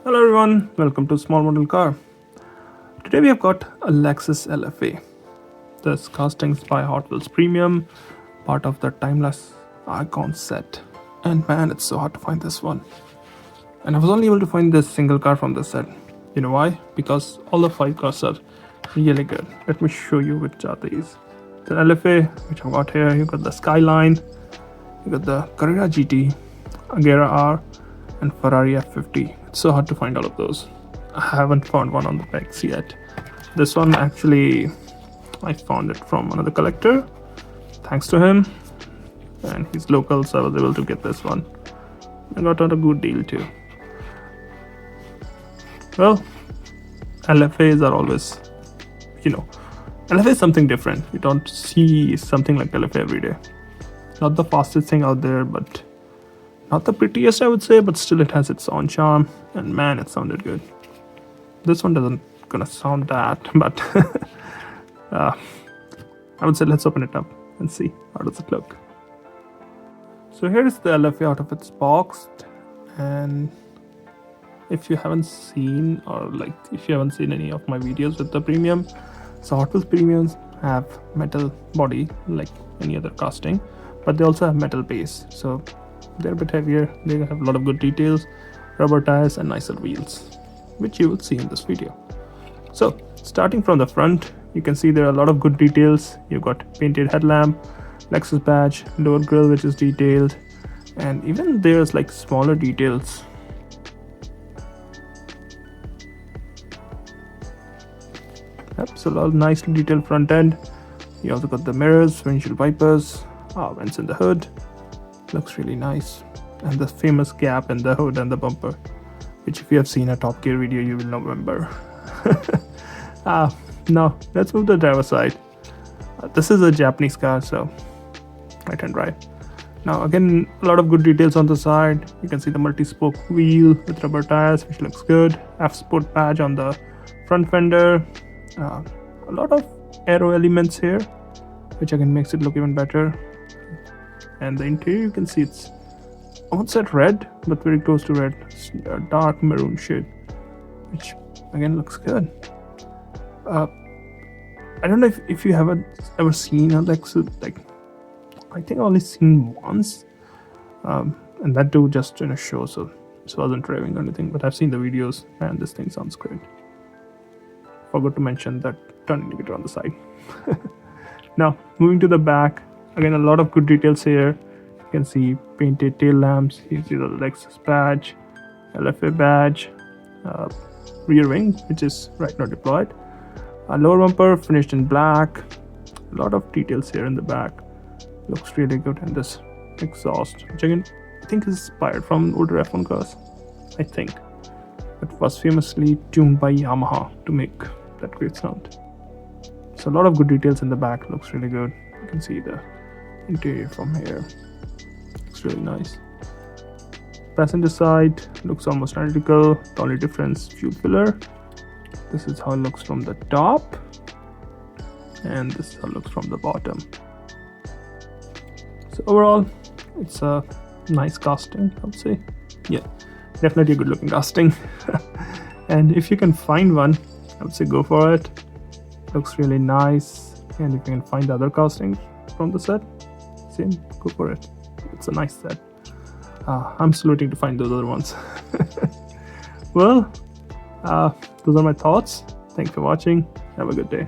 Hello everyone, welcome to Small Model Car. Today we have got a Lexus LFA. This casting's by Hotwheels Premium, part of the timeless icon set. And man, it's so hard to find this one. And I was only able to find this single car from this set. You know why? Because all the 5 cars are really good. Let me show you which are these. The LFA, which I've got here, you got the Skyline, you got the Carrera GT, Agera R, and Ferrari F50. It's so hard to find all of those. I haven't found one on the pegs yet. This one actually, I found it from another collector. Thanks to him, and he's local, so I was able to get this one. I got on a good deal too. Well, LFAs are always, LFA is something different. You don't see something like LFA every day. Not the fastest thing out there, but not the prettiest, I would say, but still it has its own charm, and man, it sounded good. This one doesn't gonna sound that, but I would say let's open it up and see how does it look. So here is the LFA out of its box, and if you haven't seen any of my videos with the premium, so Hot Wheels premiums have metal body like any other casting, but they also have metal base, so they're a bit heavier. They have a lot of good details, rubber tires and nicer wheels, which you will see in this video. So starting from the front, you can see there are a lot of good details. You've got painted headlamp, Lexus badge, lower grille which is detailed, and even there's like smaller details. Yep, so a lot of nicely detailed front end. You also got the mirrors, windshield wipers, vents in the hood. Looks really nice, and the famous gap in the hood and the bumper, which if you have seen a Top Gear video you will remember. Now let's move to the driver's side. This is a Japanese car, so right hand drive. Now again, a lot of good details on the side. You can see the multi-spoke wheel with rubber tires, which looks good. F-Sport badge on the front fender. A lot of aero elements here, which again makes it look even better. And the interior, you can see it's, I won't say red, but very close to red. It's a dark maroon shade, which again looks good. I don't know if you haven't ever seen a Lexus, like I think I only seen once, and that too just in a show, so this wasn't driving or anything, but I've seen the videos and this thing sounds great. Forgot to mention that turn indicator on the side. Now moving to the back, again a lot of good details here. You can see painted tail lamps, you see the Lexus badge, LFA badge, rear wing which is right now deployed, lower bumper finished in black. A lot of details here in the back, looks really good. And this exhaust, which again I think is inspired from older F1 cars, I think. It was famously tuned by Yamaha to make that great sound. So a lot of good details in the back, looks really good. You can see the interior from here, looks really nice. Passenger side looks almost identical. The only difference, fuel filler. This is how it looks from the top, and this is how it looks from the bottom. So overall, it's a nice casting, I would say. Yeah, definitely a good looking casting. And if you can find one, I would say go for it. Looks really nice. And if you can find the other casting from the set, same, go for it. It's a nice set. I'm still waiting to find those other ones. Well, those are my thoughts. Thanks for watching. Have a good day.